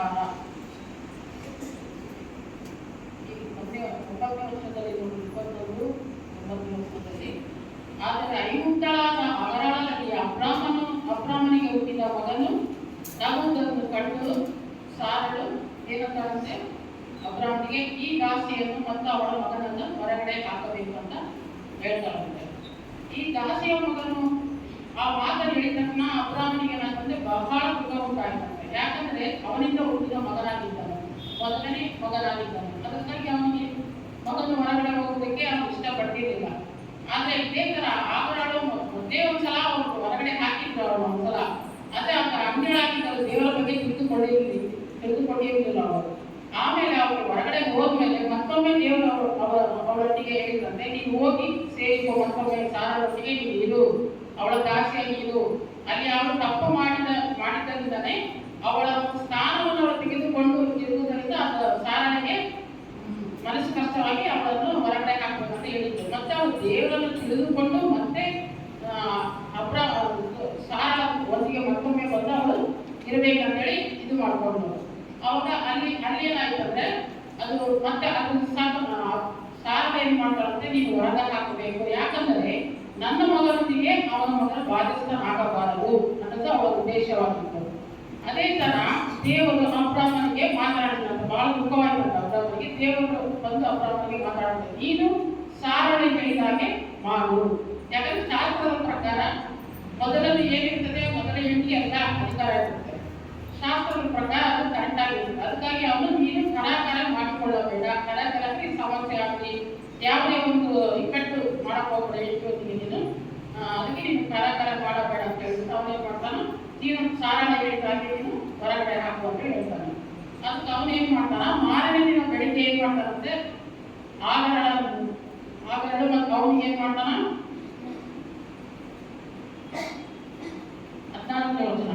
ಕಾಲ. ಈ ಮೊನ್ನೆ 9ನೇ ವರ್ಷದಲ್ಲಿ 21 9ನೇ ವರ್ಷದಲ್ಲಿ ಆದರೆ ಐಗುಪ್ತಳಾದ ಅಗರಳಲ್ಲಿ ಅಬ್ರಾಮನಿಗೆ ಹುಟ್ಟಿದ ಮಗನು ನಗುವುದನ್ನು ಕಂಡು ಸಾರಳು ಏನಂತಾರಂತೆ ಅಬ್ರಾಮನಿಗೆ ಈ ದಾಸಿಯನ್ನು ಮತ್ತು ಅವಳ ಮಗನನ್ನು ಹೊರಗಡೆ ಹಾಕಬೇಕು ಅಂತ ಹೇಳ್ತಾರಂತೆ. ಈ ದಾಸಿಯ ಮಗನು ಆ ಮಾತನ್ನು ಹೇಳಿದ ತಕ್ಷಣ ಅಬ್ರಾಮನಿಗೆ ಏನಂತಂದ್ರೆ ಬಹಳ ದುಃಖ ಉಂಟಾಯಿತಂತೆ. ಯಾಕಂದ್ರೆ ಅವನಿಂದ ಹುಟ್ಟಿದ ಮಗನಾಗಿದ್ದಾನೆ, ಮೊದಲನೇ ಮಗನಾಗಿದ್ದಾನೆ. ಅದಕ್ಕಾಗಿ ಅವನಿಗೆ ಮಗನು ಹೊರಗಡೆ ಹೋಗೋದಕ್ಕೆ ಅವನು ಇಷ್ಟಪಟ್ಟಿರಲಿಲ್ಲ. ಆದ್ರೆ ಇದೇ ತರ ಆಗರಾಳು ಒಂದೇ ಒಂದ್ಸಲ ಅವರು ಹೊರಗಡೆ ಹಾಕಿದ್ರು ಅವನು ಒಂದ್ಸಲ. ಆದ್ರೆ ಅವರ ಅಂಗಡಿಗಳಾಗಿದ್ದರು ದೇವರ ಬಗ್ಗೆ ತಿಳಿದುಕೊಂಡಿರಲಿಲ್ಲ ಅವರು. ಆಮೇಲೆ ಅವರು ಹೊರಗಡೆ ಹೋದ್ಮೇಲೆ ಮತ್ತೊಮ್ಮೆ ದೇವರು ಅವಳೊಟ್ಟಿಗೆ ಹೇಳಿದ್ರಂತೆ, ನೀನು ಹೋಗಿ ಸೇರಿಕೋ ಮತ್ತೊಮ್ಮೆ ಸಾರಳೊಟ್ಟಿಗೆ ನೀನು ಇರು, ಅವಳ ದಾಸಿಯಾಗಿ ಇರು. ಅಲ್ಲಿ ಅವಳು ತಪ್ಪು ಮಾಡಿದ್ದರಿಂದನೇ ಅವಳ ಸ್ಥಾನವನ್ನು ಅವಳು ತೆಗೆದುಕೊಂಡು ಇರುವುದರಿಂದ ಸಾರನಿಗೆ ಮನಸ್ಸು ಕಷ್ಟವಾಗಿ ಅವಳನ್ನು ಹೊರಗಡೆ ಹಾಕಬೇಕಂತ ಹೇಳಿದ್ರು. ಮತ್ತೆ ಅವಳು ದೇವರನ್ನು ತಿಳಿದುಕೊಂಡು ಮತ್ತೆ ಸಾರ ಒಂದಿಗೆ ಮತ್ತೊಮ್ಮೆ ಬಂದು ಅವಳು ಇರಬೇಕಂತೇಳಿ ಇದು ಮಾಡ್ಕೊಂಡು ಅವಾಗ ಅಲ್ಲಿ ಏನಾಯ್ತಂದ್ರೆ ಅದು ಮತ್ತೆ ಅದನ್ನ ಸಾರ ಏನ್ ಮಾಡ್ತಾರಂತೆ, ನೀನು ಹೊರಗೆ ಹಾಕಬೇಕು, ಯಾಕಂದ್ರೆ ನನ್ನ ಮಗನೊಂದಿಗೆ ಅವನ ಮಗನ ಬಾಧಿಸ್ತನಾಗಬಾರದು ಅನ್ನೋದು ಅವಳ ಉದ್ದೇಶವಾಗಿತ್ತು. ಅದೇ ತರ ದೇವರು ಅಬ್ರಾಮನಿಗೆ ಮಾತನಾಡಿದಂತೆ ಬಹಳ ದುಃಖವಾಗಿತ್ತು ಅಬ್ರಾಮನಿಗೆ. ದೇವರು ಬಂದು ಅಬ್ರಾಮನಿಗೆ ಮಾತಾಡಿದ, ನೀನು ಸಾರಳಿ ಹೇಳಿದಾಗೆ ಮಾಡು. ಯಾಕಂದ್ರೆ ಶಾಸ್ತ್ರದ ಪ್ರಕಾರ ಮೊದಲನೇ ಏನಿರ್ತದೆ, ಮೊದಲ ಹೆಂಡತಿ ಅಲ್ಲ ಅಧಿಕಾರ ಇರ್ತದೆ. ಶಾಸ್ತ್ರದ ಪ್ರಕಾರ ಅದು ಕರೆಕ್ಟ್ ಆಗಿರ್ತದೆ. ಅದಕ್ಕಾಗಿ ಅವನು ನೀನು ಕರಾಕರ ಮಾಡಿಕೊಳ್ಳಬೇಡ, ಕರಾಕರಕ್ಕೆ ಸಮಸ್ಯೆ ಆಗಲಿ ಯಾವುದೇ ಒಂದು ಇಕ್ಕಟ್ಟು ಮಾಡಕ್ ಹೋಗ್ಬೇಡ ಹೆಂಡತಿಯೊಂದಿಗೆ ನೀನು, ಅದಕ್ಕೆ ನೀನು ಕರಾಕರ ಮಾಡಬೇಡ ಅಂತ ಹೇಳ್ಬಿಟ್ಟು ಅವನೇನ್ ಮಾಡ್ತಾನ, ನೀನು ಸಾರಳ ಹೇಳಿದಾಗೆ ನೀನು ಹೊರಗಡೆ ಹಾಕು ಅಂತ ಹೇಳ್ತಾನೆ. ಅದಕ್ಕೆ ಅವನೇನ್ ಮಾಡ್ತಾನ, ಮಾರನೇ ದಿನ ಬೆಳಿಗ್ಗೆ ಏನ್ ಮಾಡ್ತಾನಂತೆ ಆಗರಳು ಮತ್ತು ಅವನಿಗೆ ಏನ್ ಮಾಡ್ತಾನ 14ನೇ ವಚನ,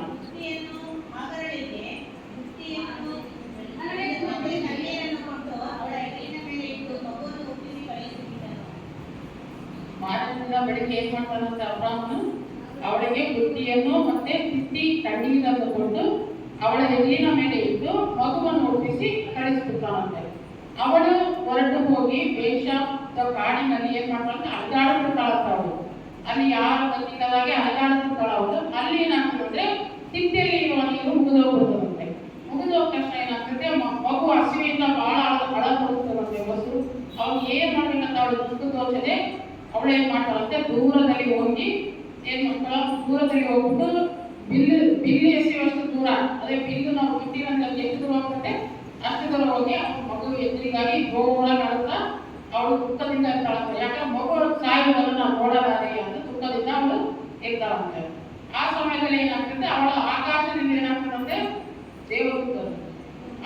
ಮಾರನೆಯ ಬೆಳಿಗ್ಗೆ ಏನ್ ಮಾಡ್ತಾನಂತ ಅಬ್ರಾಮನು ಅವಳಿಗೆ ಬುತ್ತಿಯನ್ನು ಮತ್ತೆ ತಿತ್ತಿ ತಣ್ಣೀರನ್ನು ಕೊಟ್ಟು ಅವಳ ಹೆಲ್ಲಿನ ಮೇಲೆ ಇಟ್ಟು ಮಗುವನ್ನು ಒಪ್ಪಿಸಿ ಕಳಿಸ್ಬಿಡ್ತಾನಂತೆ. ಅವಳು ಹೊರಟು ಹೋಗಿ ವೇಷದ ಕಾಡಿನಲ್ಲಿ ಏನ್ ಮಾಡ್ತಾಳಂತೆ ಅಲ್ಲಾಡುತ್ತಿರ್ತಾಳಂತ. ಅವಳು ಅಲ್ಲಿ ಯಾರು ಗೊತ್ತಿಲ್ಲದಾಗೆ ಅಲ್ಲಾಡುತ್ತಿರ್ತಾಳ. ಅವಳು ಅಲ್ಲಿ ಏನಾಗ್ತದೆ, ತಿತ್ತಿಯಲ್ಲಿ ಇರುವ ನೀರು ಮುಗಿದೋಗ್ಬಿಡ್ತದಂತೆ. ಮುಗಿದೋಗ ತಕ್ಷಣ ಏನಾಗ್ತದೆ, ಮಗು ಹಸಿವೆಯಿಂದ ಬಹಳ ಅಳಪಡುತ್ತದಂತೆ. ಹೊಸರು ಅವ್ನು ಏನ್ ಮಾಡ್ಬೇಕಂತ ಅವಳು ದುಃಖ ತೋಚದೆ ಅವಳು ಏನ್ ಮಾಡ್ತಾಳಂತೆ, ದೂರದಲ್ಲಿ ಹೋಗಿ ಏನ್ ಮಾಡ್ತಾಳ, ದೂರದಲ್ಲಿ ಹೋಗ್ಬಿಟ್ಟು ಬಿಲ್ಲು ಎಸೆಯುವಷ್ಟು ದೂರ, ಅದೇ ಬಿಲ್ಲು ನಾವು ಬಿಟ್ಟಿರಂತ ಎಷ್ಟು ದೂರ ಹೋಗ್ತದೆ ಅಷ್ಟು ದೂರ ಹೋಗಿ ಮಗು ಎದುರಿಗಾಗಿ ಜೋರಾಗಿ ಅಳುತ್ತಾ ಅವಳು ದುಃಖದಿಂದ ಇರ್ತಾಳಂತೆ. ಯಾಕಂದ್ರೆ ಮಗು ಸಾಯುವುದನ್ನು ನಾವು ನೋಡಲಾರೆ ಅಂತ ದುಃಖದಿಂದ ಅವಳು ಇರ್ತಾಳಂತೆ. ಆ ಸಮಯದಲ್ಲಿ ಏನಾಗ್ತದೆ, ಅವಳ ಆಕಾಶದಿಂದ ಏನಾಗ್ತದಂತೆ, ದೇವರು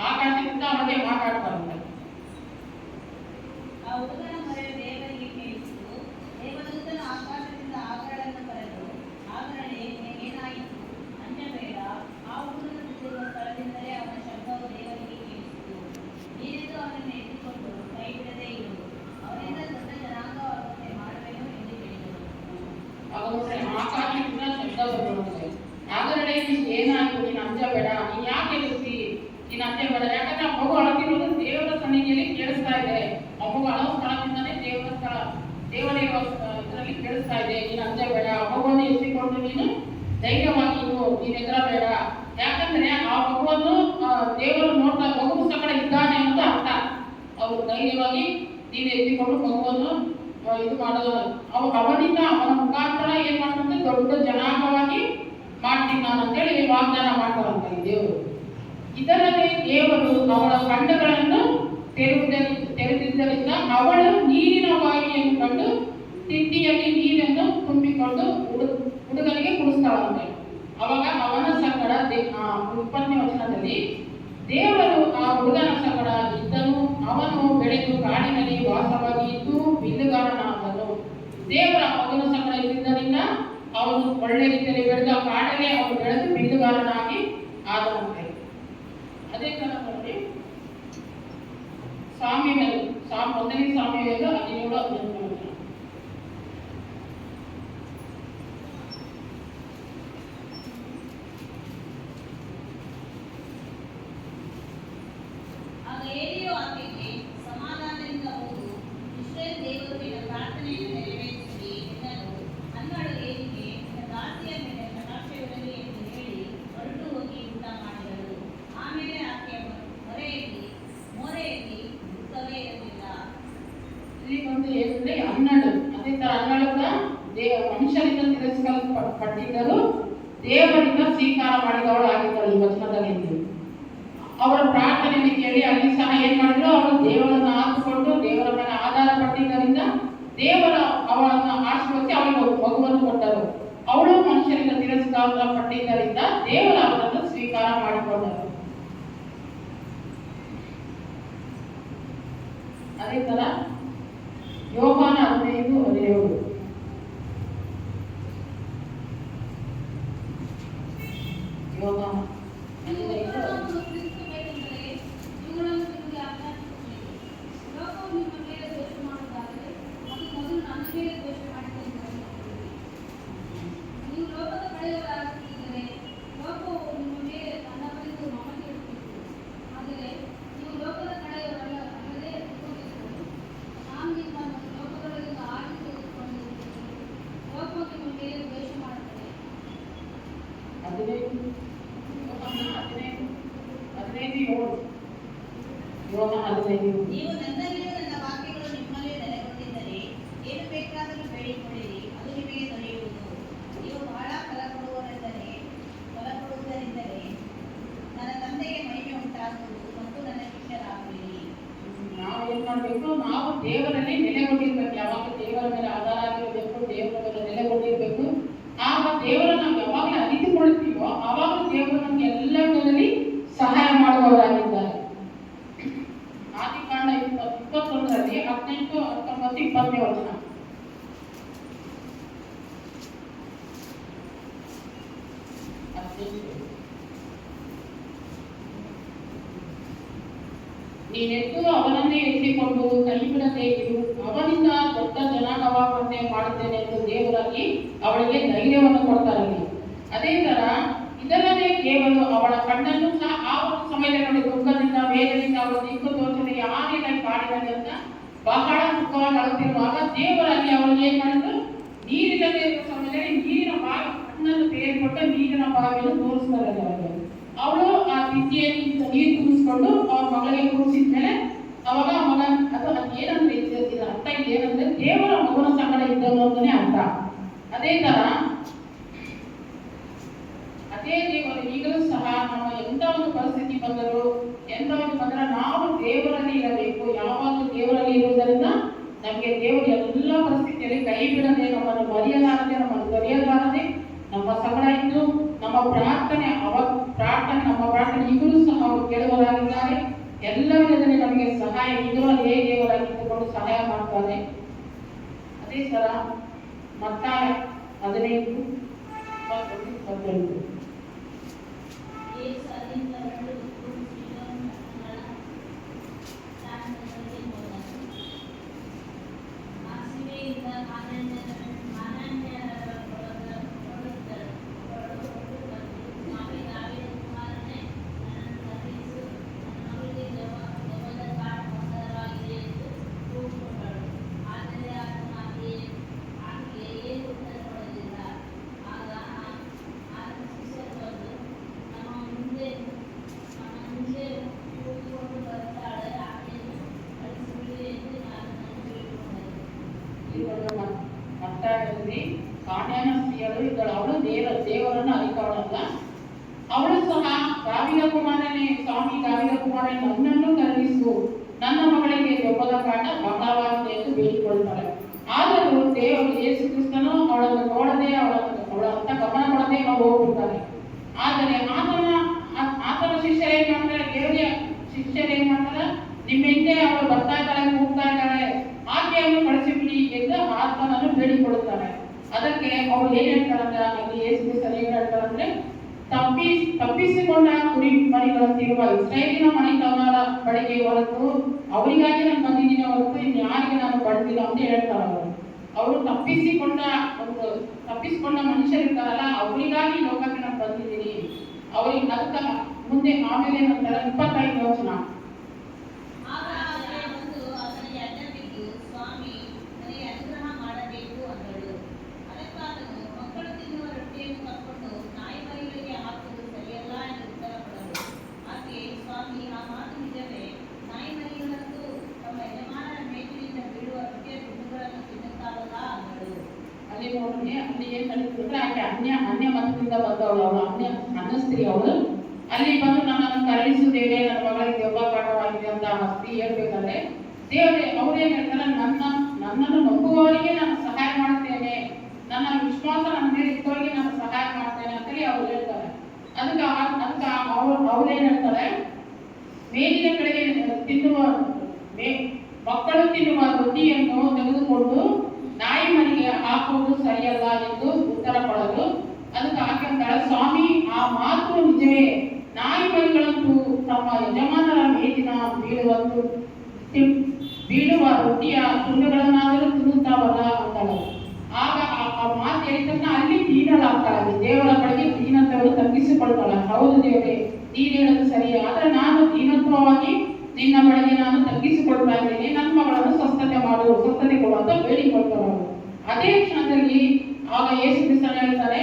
ಆಕಾಶದಿಂದ ಅವಳಿಗೆ ಮಾತಾಡ್ತಾರಂತೆ. ಆಕಾಶದಿಂದ ಶಬ್ದ ಬರುತ್ತದೆ, ಆಗರಡೆ ಏನಾಯ್ತು, ನೀನು ಅಂಜಬೇಡ, ನೀನ್ ಯಾಕೆ ಎದುರಿಸಿ, ನೀನು ಅಂಜಬೇಡ. ಯಾಕಂದ್ರೆ ಆ ಮಗು ಅಳತಿರೋದು ದೇವರ ಸನ್ನಿಧಿಯಲ್ಲಿ ಕೇಳಿಸ್ತಾ ಇದೆ. ಆ ಮಗು ಅಳೋ ಸ್ಥಳದಿಂದನೇ ದೇವರ ಇದರಲ್ಲಿ ಕೇಳಿಸ್ತಾ ಇದೆ. ನೀನು ಅಂಜಬೇಡ, ಆ ಮಗುವನ್ನು ಎತ್ತಿಕೊಂಡು ನೀನು ಧೈರ್ಯವಾಗಿ ನೀನು ಎದುರಬೇಡ. ಯಾಕಂದ್ರೆ ಆ ಮಗುವನ್ನು ದೇವರು ನೋಡ್ತಾ ಮಗು ಸಕಡೆ ಇದ್ದಾನೆ ಅನ್ನೋದು ಅರ್ಥ. ಅವರು ಧೈರ್ಯವಾಗಿ ನೀನು ಎತ್ತಿಕೊಂಡು ಮಗುವನ್ನು ಇದು ಮಾಡೋದು, ಅವನಿಂದ ಅವನ ಮುಖಾಂತರ ಏನ್ ಮಾಡ್ತಂತೆ, ದೊಡ್ಡ ಜನಾಂಗವಾಗಿ ಮಾಡ್ತೀನಿ ನಾನು ಅಂತೇಳಿ ವಾಗ್ದಾನ ಮಾಡ್ತಾರಂತೆ ದೇವರು. ಇದರಲ್ಲಿ ದೇವರು ಅವಳ ಕಂಡಗಳನ್ನು ತೆರೆದಿದ್ದರಿಂದ ಅವಳು ನೀರಿನ ಬಾವಿಯನ್ನು ಕಂಡು ತಿಂಡಿಯಲ್ಲಿ ನೀರನ್ನು ತುಂಬಿಕೊಂಡು ಹುಡುಗನಿಗೆ ಕುಡಿಸ್ತಾಳಂತೆ. ಅವಾಗ ಅವನ ಸಂಗಡ 20ನೇ ವಚನದಲ್ಲಿ ದೇವರು ಆ ಹುಡುಗನ ಸಂಗಡ ಇದ್ದನು, ಅವನು ಬೆಳೆದು ಕಾಡಿನಲ್ಲಿ ವಾಸವಾಗಿ ಇದ್ದು ಬಿಲ್ಲುಗಾರನಾದನು. ದೇವರ ಮಗನ ಸಂಗಡ ಇದ್ದಿದ್ದರಿಂದ ಅವನು ಒಳ್ಳೆ ರೀತಿಯಲ್ಲಿ ಬೆಳೆದ ಕಾಡಲ್ಲಿ ಅವನು ಬೆಳೆದು ಬಿಲ್ಲುಗಾರನಾಗಿ ಆದನಂತೆ. ಅದೇ ತರ ನೋಡಿ ಸಾಮ್ಯವೇಲ 1ನೇ ಸಾಮ್ಯವೇಲ 17:18. ಪಟ್ಟಿದ್ದರು ದೇವರಿಂದ ಸ್ವೀಕಾರ ಮಾಡಿದವಳು ಆಗಿದ್ದಳು ಈ ವಚನದಲ್ಲಿ. ಅವರ ಪ್ರಾರ್ಥನೆಯನ್ನು ಕೇಳಿ ಅಲ್ಲಿ ಸಹ ಏನ್ ಮಾಡಿದ್ರು, ಅವರು ದೇವರನ್ನು ಆತುಕೊಂಡು ದೇವರ ಮೇಲೆ ಆಧಾರ ಪಟ್ಟಿದ್ದರಿಂದ ದೇವರ ಅವಳನ್ನು ಆಶೀರ್ವದಿಸಿ ಅವಳಿಗೆ ಮಗುವನ್ನು ಕೊಟ್ಟರು. ಅವಳು ಮನುಷ್ಯರಿಂದ ತಿರಸ್ಕಾರ ಪಟ್ಟಿದ್ದರಿಂದ ದೇವರ ಅವರನ್ನು ಸ್ವೀಕಾರ ಮಾಡಿಕೊಂಡರು. ಅದೇ ತರ ಯೋಹಾನ 15:17 ಯೋಹಾನ 15:17 ನೀವು ನನ್ನಲ್ಲಿಯೂ ನನ್ನ ವಾಕ್ಯಗಳು ನಿಮ್ಮಲ್ಲಿ ನೆಲೆಗೊಂಡಿದ್ದರೆ ಏನು ಬೇಕಾದರೂ ಬೇಡಿಕೊಳ್ಳಿರಿ, ಅದು ನಿಮಗೆ ದೊರೆಯುವುದು. ನೀವು ಬಹಳ ಫಲ ಕೊಡುವುದರಿಂದಲೇ ನನ್ನ ತಂದೆಗೆ ಮಹಿಮೆ ಉಂಟಾಗುವುದು ಮತ್ತು ನನ್ನ ಶಿಷ್ಯರಾಗುವಿರಿ. ನಾವು ಏನ್ ಮಾಡ್ಬೇಕು, ನಾವು ದೇವರಲ್ಲಿ ನೆಲೆಗೊಂಡಿರ್ಬೇಕು. ಯಾವಾಗ ದೇವರ ಮೇಲೆ ಆಧಾರ ಆಗಿರಬೇಕು, ದೇವರ ಮೇಲೆ ನೆಲೆಗೊಂಡಿರ್ಬೇಕು. ಆಗ ದೇವರ ನಾವು ಯಾವಾಗಲೂ ಅರಿತುಕೊಳ್ತೀವೋ ಆವಾಗ ದೇವರು ನಮ್ಗೆ ಎಲ್ಲ ವಿಧದಲ್ಲಿ ಸಹಾಯ ಮಾಡುವವರಾಗಿದ್ದಾರೆ. ಆದಿಕಾಂಡ 21ರಲ್ಲಿ 18, 19, 20 ವಚನ. ನೀನೆದ್ದು ಅವನನ್ನೇ ಎತ್ತಿಕೊಂಡು ಕೈ ಬಿಡದೆ ಇರು, ಅವನಿಂದ ದೊಡ್ಡ ಜನಾಂಗವಾಗುವಂತೆ ಮಾಡುತ್ತೇನೆ ಎಂದು ದೇವರಲ್ಲಿ ಅವಳಿಗೆ ಧೈರ್ಯವನ್ನು ಕೊಡ್ತಾರೆ. ಅದೇ ತರ ಇದಲ್ಲದೆ ದೇವರು ಅವಳ ಕಣ್ಣನ್ನು ಸಹ ಆ ಒಂದು ಸಮಯದಲ್ಲಿ ದುಃಖದಿಂದ ವೇದನೆಯಿಂದ ಅವಳ ದಿಕ್ಕು ತೋಚದೆ ಯಾರಿನ ಕಾಡಿನಲ್ಲಿ ಅಂತ ಬಹಳ ದುಃಖವಾಗಿ ಅಳುತ್ತಿರುವಾಗ ದೇವರಲ್ಲಿ ಅವಳಿಗೆ ಏನ್ ಮಾಡಿದ್ರು, ನೀರಿಲ್ಲದೆ ಇರುವ ಸಮಯದಲ್ಲಿ ನೀರಿನ ಬಾವಿ ಕಣ್ಣನ್ನು ತೆಗೆದುಕೊಟ್ಟು ನೀರಿನ ಬಾವಿಯನ್ನು ತೋರಿಸ್ತಾರೆ ಅವರಿಗೆ. ಅವಳು ಆ ಬಿಂದಿಯಲ್ಲಿ ನೀರು ತುಂಬಿಸ್ಕೊಂಡು ಅವ್ರ ಮಗಳಿಗೆ ಕೂರಿಸಿದ್ಮೇಲೆ ಅವಾಗ ಮಗ ಅದು ಏನಂದ್ರೆ ಇದು ಅರ್ಥ ಇದೆ ಏನಂದ್ರೆ ದೇವರ ಮಗನ ಸಂಗಡ ಇದ್ದನು ಅಂತಾನೆ ಅರ್ಥ. ಅದೇ ತರ ಅದೇ ದೇವರು ಈಗಲೂ ಸಹ ನಮ್ಮ ಎಂತ ಒಂದು ಪರಿಸ್ಥಿತಿ ಬಂದರೂ ನಾವು ದೇವರಲ್ಲಿ ಇರಬೇಕು. ಯಾವಾಗಲೂ ದೇವರಲ್ಲಿ ಇರುವುದರಿಂದ ನಮಗೆ ದೇವರು ಎಲ್ಲ ಪರಿಸ್ಥಿತಿಯಲ್ಲಿ ಕೈ ಬಿಡದೆ, ನಮ್ಮನ್ನು ಮರೆಯಲಾರದೆ, ನಮ್ಮನ್ನು ತೊರೆಯಲಾರದೆ ನಮ್ಮ ಸಂಗಡ ಇದ್ದು ನಮ್ಮ ಪ್ರಾರ್ಥನೆ ನಮ್ಮ ಪ್ರಾರ್ಥನೆ ಈಗಲೂ ಸಹ ಅವರು ಕೇಳುವರಾಗಿದ್ದಾರೆ. ಎಲ್ಲ ವಿಧದಲ್ಲಿ ನಮಗೆ ಸಹಾಯ ಈಗಲೇ ದೇವರಾಗಿದ್ದುಕೊಂಡು ಸಹಾಯ ಮಾಡ್ತಾರೆ. ಅದೇ ತರ ಮತ್ತಾಯ 15:22 ಕಾಣ್ಯಾನ ಸ್ತ್ರೀಯಳು ಇದ್ದಳು. ಅವಳು ದೇವರನ್ನು ಅರಿತವಳಲ್ಲ. ಅವಳು ಸಹ ದಾವೀದ ಕುಮಾರನೇ, ಸ್ವಾಮಿ ದಾವೀದ ಕುಮಾರನೇ, ನನ್ನನ್ನು ಕರುಣಿಸು, ನನ್ನ ಮಗಳಿಗೆ ದೆವ್ವದ ಕಾಟ ಬಹಳವಾಗಿದೆ ಎಂದು ಬೇಡಿಕೊಳ್ತಾಳೆ. ಆದರೂ ದೇವರು ಯೇಸು ಕ್ರಿಸ್ತನು ಅವಳನ್ನು ನೋಡದೆ ಅವಳ ಅಂತ ಗಮನ ಕೊಡದೆ ಹೋಗ್ಬಿಡ್ತಾನೆ. ಆದರೆ ಆತನ ಶಿಷ್ಯರು ಏನ್ ಮಾಡ್ತಾರೆ, ದೇವರ ಶಿಷ್ಯರು ಏನ್ ಮಾಡ್ತಾರೆ, ನಿಮ್ಮ ಹಿಂದೆ ಅವಳು ಬರ್ತಾ ಇದ್ದಾಳೆ, ಹೋಗ್ತಾ ಇದ್ದಾಳೆ, ಆಕೆಯನ್ನು ಕಳಿಸಿಬಿಡಿ ಎಂದು ಆತನನ್ನು ಬೇಡಿಕೊಡುತ್ತಾರೆ. ಅದಕ್ಕೆ ಅವ್ರು ಏನ್ ಹೇಳ್ತಾರಂದ್ರೆ, ಅಲ್ಲಿ ಯೇಸು ಕ್ರಿಸ್ತರು ಏನ್ ಹೇಳ್ತಾರಂದ್ರೆ, ತಪ್ಪಿಸಿಕೊಂಡ ಕುರಿ ಮರಿಗಳಂತಿರುವ ಇಸ್ರಾಯೇಲಿನ ಮನೆತವರ ಬಳಿಗೆ ಹೊರತು ಅವರಿಗಾಗಿ ನಾನು ಬಂದಿದ್ದೀನಿ ಹೊರತು ಇನ್ಯಾರಿಗೆ ನಾನು ಬಡ್ದಿಲ್ಲ ಅಂತ ಹೇಳ್ತಾರ. ಅವರು ತಪ್ಪಿಸಿಕೊಂಡ ಮನುಷ್ಯರಿರ್ತಾರಲ್ಲ, ಅವರಿಗಾಗಿ ಲೋಕಕ್ಕೆ ನಾನು ಬಂದಿದ್ದೀನಿ. ಅವ್ರಿಗೆ ಅದಕ್ಕ ಮುಂದೆ ಆಮೇಲೆ ಏನಂತಾರ 25 ವಚನ, ಅಲ್ಲಿ ನೋಡ್ರಿ, ಅಲ್ಲಿ ಏನ್ ನಡೀತಂದ್ರೆ ಆಕೆ ಸ್ತ್ರೀ ಅವಳು. ಅಲ್ಲಿ ಬಂದು ನನ್ನನ್ನು ಕರುಣಿಸುತ್ತೇನೆ, ನನ್ನ ಮಗಳಿಗೆ ದೆವ್ವ ಕಾಟವಾಗಿದೆ ಅಂತ ಆ ಸ್ತ್ರೀ ಹೇಳ್ಬೇಕಾದ್ರೆ ದೇವರೇ ಅವ್ರೇನ್ ಹೇಳ್ತಾರೆ, ನನ್ನನ್ನು ನಂಬುವವರಿಗೆ ನಾನು ಸಹಾಯ ಮಾಡ್ತೇನೆ, ನನ್ನ ವಿಶ್ವಾಸ ನನ್ನ ಮೇಲೆ ಇದ್ದವರಿಗೆ ನಾನು ಸಹಾಯ ಮಾಡ್ತೇನೆ ಅಂತೇಳಿ ಅವ್ರು ಹೇಳ್ತಾರೆ. ಅದಕ್ಕೆ ಅವ್ರೇನ್ ಹೇಳ್ತಾರೆ, ಮೇಲಿನ ಕಡೆಗೆ ತಿನ್ನುವ ಮಕ್ಕಳು ತಿನ್ನುವ ರೊಟ್ಟಿಯನ್ನು ತೆಗೆದುಕೊಂಡು ನಾಯಿ ಮನೆಗೆ ಹಾಕುವುದು ಸರಿಯಲ್ಲ ಎಂದು ಉತ್ತರ ಕೊಡಲು, ಅದಕ್ಕೆ ಆಕೆ ಅಂತಾಳೆ, ಸ್ವಾಮಿ ಆ ಮಾತು ನಿಜವೇ, ನಾಯಿ ಮರಿಗಳಂತೂ ತಮ್ಮ ಯಜಮಾನರ ಮೇಲಿನ ಬೀಳುವ ರೊಟ್ಟಿಯ ತುಂಡುಗಳನ್ನಾದರೂ ತಿನ್ನುತ್ತಾವಲ್ಲ ಅಂತಾಳೆ. ಆಗ ಆ ಮಾತು ಹೇಳಿದ ತಕ್ಷಣ ಅಲ್ಲಿ ದೀನಲಾಗ್ತಾಳೆ, ದೇವರ ಕಡೆಗೆ ದೀನತ್ವವನ್ನು ತಗ್ಗಿಸಿಕೊಳ್ತಾಳೆ. ಹೌದು ದೇವರೇ, ನೀನು ಹೇಳೋದು ಸರಿ, ಆದ್ರೆ ನಾನು ದೀನತ್ವವಾಗಿ ನಿನ್ನ ಬಳಿಗೆ ನಾನು ತಗ್ಗಿಸಿಕೊಳ್ತಾ ಇದ್ದೇನೆ, ನನ್ನ ಮಗಳನ್ನು ಸ್ವಸ್ಥತೆ ಕೊಡು ಅಂತ ಬೇಡಿಕೊಳ್ತಾಳೆ. ಅದೇ ಕ್ಷಣದಲ್ಲಿ ಆಗ ಯೇಸು ಕ್ರಿಸ್ತನು ಹೇಳ್ತಾರೆ,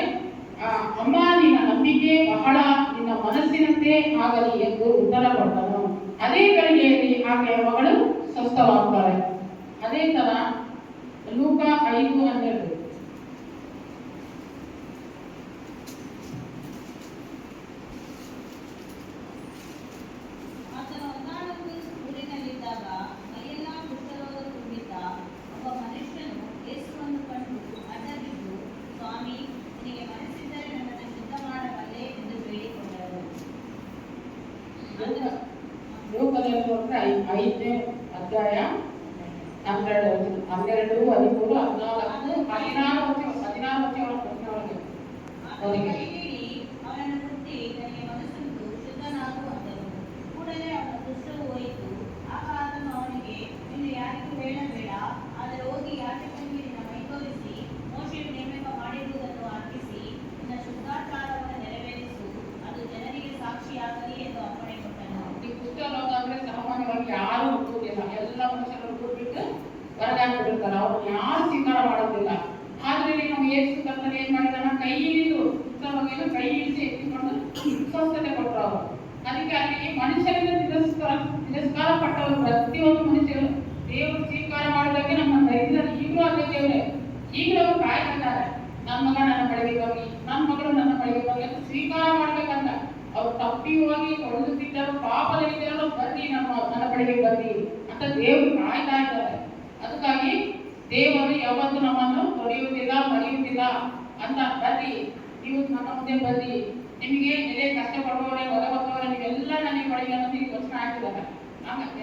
ಅಮ್ಮ ನಿನ್ನ ನಂಬಿಕೆ ಬಹಳ, ನಿನ್ನ ಮನಸ್ಸಿನಂತೆ ಆಗಲಿ ಎಂದು ಉತ್ತರ ಕೊಡ್ತಾನು. ಅದೇ ಗಳಿಗೆಯಲ್ಲಿ ಆಕೆಯ ಮಗಳು ಸ್ವಸ್ಥವಾಗ್ತಾಳೆ. ಅದೇ ತರ ಲೂಕ 5:12 ಲೋಕದಲ್ಲಿ 5ನೇ ಅಧ್ಯಾಯ 12, 13, 14, 16 ಅವನನ್ನು ಮುಟ್ಟಿ ನನಗೆ ಮನಸ್ಸುಂಟು, ಶುದ್ಧನಾಗು ಅಂದನು. ಕೂಡಲೇ ಅವನ ಕುಷ್ಠವು ಹೋಯಿತು. ಆಗ ಆತನು ಅವನಿಗೆ, ನೀನು ಯಾರಿಗೂ ಹೇಳಬೇಡ, ಆದರೆ ಹೋಗಿ ಯಾಜಕನಿಗೆ ನಿನ್ನ ಮೈ ತೋರಿಸಿ ಮೋಶೆಯು ನೇಮಕ ಮಾಡಿರುವುದನ್ನು ಅರ್ಪಿಸಿ ನಿನ್ನ ಶುದ್ಧಾಚಾರವನ್ನು ನೆರವೇರಿಸು, ಅದು ಜನರಿಗೆ ಸಾಕ್ಷಿಯಾಗಲಿ ಎಂದು ಅಪ್ಪಣೆ ಕೊಟ್ಟನು. ಈ ಕುಷ್ಠರೋಗ ಅಂದ್ರೆ ಸಾಮಾನ್ಯವಾಗಿ ಯಾರು ಹುಟ್ಟುವುದಿಲ್ಲ, ಎಲ್ಲ ಮನುಷ್ಯರು ಹುಟ್ಟುಬಿಟ್ಟು ಹೊರಗಾಗ್ಬಿಟ್ಟಿರ್ತಾರೆ, ಅವ್ರನ್ನ ಯಾರು ಸ್ವೀಕಾರ ಮಾಡೋದಿಲ್ಲ. ಆದ್ರೆ ನಾವು ಯೇಸು ಕರ್ತನು ಏನ್ ಮಾಡಿದಾನ, ಕೈ ಹಿಡಿದು ಕುಷ್ಠರೋಗಿಯನ್ನು ಕೈ ಹಿಡಿಸಿ ಎತ್ತಿಕೊಂಡು ಸ್ವಸ್ಥತೆ ಕೊಟ್ಟರು ಅವರು. ಅದಕ್ಕೆ ಅಲ್ಲಿ ಮನುಷ್ಯರಿಂದ ತಿರಸ್ಕಾರ ಪಟ್ಟವರು ಪ್ರತಿಯೊಂದು ಮನುಷ್ಯರು ದೇವರು ಸ್ವೀಕಾರ ಮಾಡಿದಾಗ ನಮ್ಮ ದೈತ್ಯರು ಈಗಲೂ ಅದೇ ದೇವರೇ, ಈಗಲೂ ಅವರು ಕಾಯ್ತಿದ್ದಾರೆ, ನನ್ನ ಮಗ ನನ್ನ ಬಳಿಗೆ ಬರಲಿ, ನನ್ನ ಮಗಳು ನನ್ನ ಬಳಿಗೆ ಬರಲಿ ಅಂತ ಸ್ವೀಕಾರ ಮಾಡ್ಬೇಕಂತ. ಅವ್ರು ತಪ್ಪಿ ಹೋಗಿ ತೊಳೆದುತ್ತಿದ್ದರು, ಪಾಪದಲ್ಲಿದ್ದರು, ಬರ್ರಿ ನನ್ನ ಬಳಿಗೆ ಬರ್ರಿ ಅಂತ ದೇವರು ಕಾಯ್ತಾ ಇದ್ದಾರೆ. ಅದಕ್ಕಾಗಿ ದೇವರು ಯಾವತ್ತೂ ನಮ್ಮನ್ನು ತೊರೆಯುವುದಿಲ್ಲ, ಮರೆಯುವುದಿಲ್ಲ ಅಂತ. ಬರ್ರಿ, ನೀವು ನನ್ನ ಮುಂದೆ ಬರ್ರಿ, ನಿಮಗೆ ಎದೆ ಕಷ್ಟಪಡುವವರೇ ಹೊರಬರುವವರೇ ನೀವೆಲ್ಲ ನನಗೆ ಬಳಿಗೆ ಅನ್ನೋದು ಈ ವಚನ ಹಾಕಿದ್ದಾರೆ.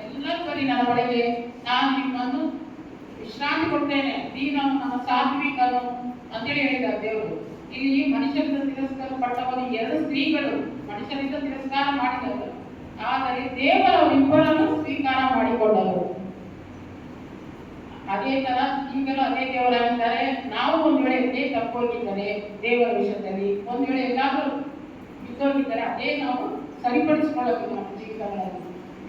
ಎಲ್ಲರೂ ಬರ್ರಿ ನನ್ನ ಬಳಿಗೆ, ನಾನು ನಿಮ್ಮನ್ನು ವಿಶ್ರಾಂತಿ ಕೊಡ್ತೇನೆ, ನೀನು ನನ್ನ ಸಾತ್ವಿಕನು ಅಂತೇಳಿ ಹೇಳಿದ್ದಾರೆ ದೇವರು. ಇಲ್ಲಿ ಮನುಷ್ಯರಿಂದ ತಿರಸ್ಕಾರ ಪಟ್ಟವರು 2 ಸ್ತ್ರೀಗಳು ಮನುಷ್ಯರಿಂದ ತಿರಸ್ಕಾರ ಮಾಡಿದರು, ಆದರೆ ದೇವರವರಿಬ್ಬರನ್ನು ಸ್ವೀಕಾರ ಮಾಡಿಕೊಂಡರು. ಅದೇ ತರ ಈಗಲೂ ಅದೇ ದೇವರಾಗಿದ್ದಾರೆ. ನಾವು ಒಂದು ವೇಳೆ ಎದೇ ತಪ್ಪೋಗಿದ್ದರೆ ದೇವರ ವಿಷಯದಲ್ಲಿ, ಒಂದು ವೇಳೆ ಎಲ್ಲಾದ್ರೂ ಬಿದ್ದೋಗಿದ್ದರೆ ಅದೇ ನಾವು ಸರಿಪಡಿಸಿಕೊಳ್ಳಬೇಕು ನಮ್ಮ ಜೀವಿತಗಳಲ್ಲಿ.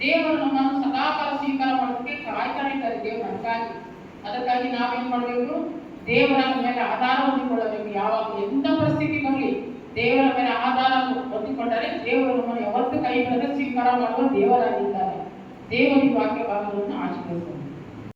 ದೇವರು ನಮ್ಮನ್ನು ಸದಾಕಾಲ ಸ್ವೀಕಾರ ಮಾಡೋದಕ್ಕೆ ಕಾಯ್ತಾನೆ ಇದ್ದಾರೆ ದೇವರು. ಅದಕ್ಕಾಗಿ ನಾವೇನ್ ಮಾಡಬೇಕು, ದೇವರ ಮೇಲೆ ಆಧಾರ ಹೊಂದಿಕೊಳ್ಳಬೇಕು. ಯಾವಾಗ ಎಂಥ ಪರಿಸ್ಥಿತಿ ಬರಲಿ ದೇವರ ಮೇಲೆ ಆಧಾರ ಹೊಂದಿಕೊಂಡರೆ ದೇವರು ನಮ್ಮನ್ನು ಯಾವತ್ತೂ ಕೈ ಬಿಡದೆ ಸ್ವೀಕಾರ ಮಾಡುವ ದೇವರಾಗಿದ್ದಾರೆ. ದೇವರ ವಾಕ್ಯ ಭಾಗವನ್ನು ಆಶೀರ್ವದಿಸುತ್ತಾರೆ.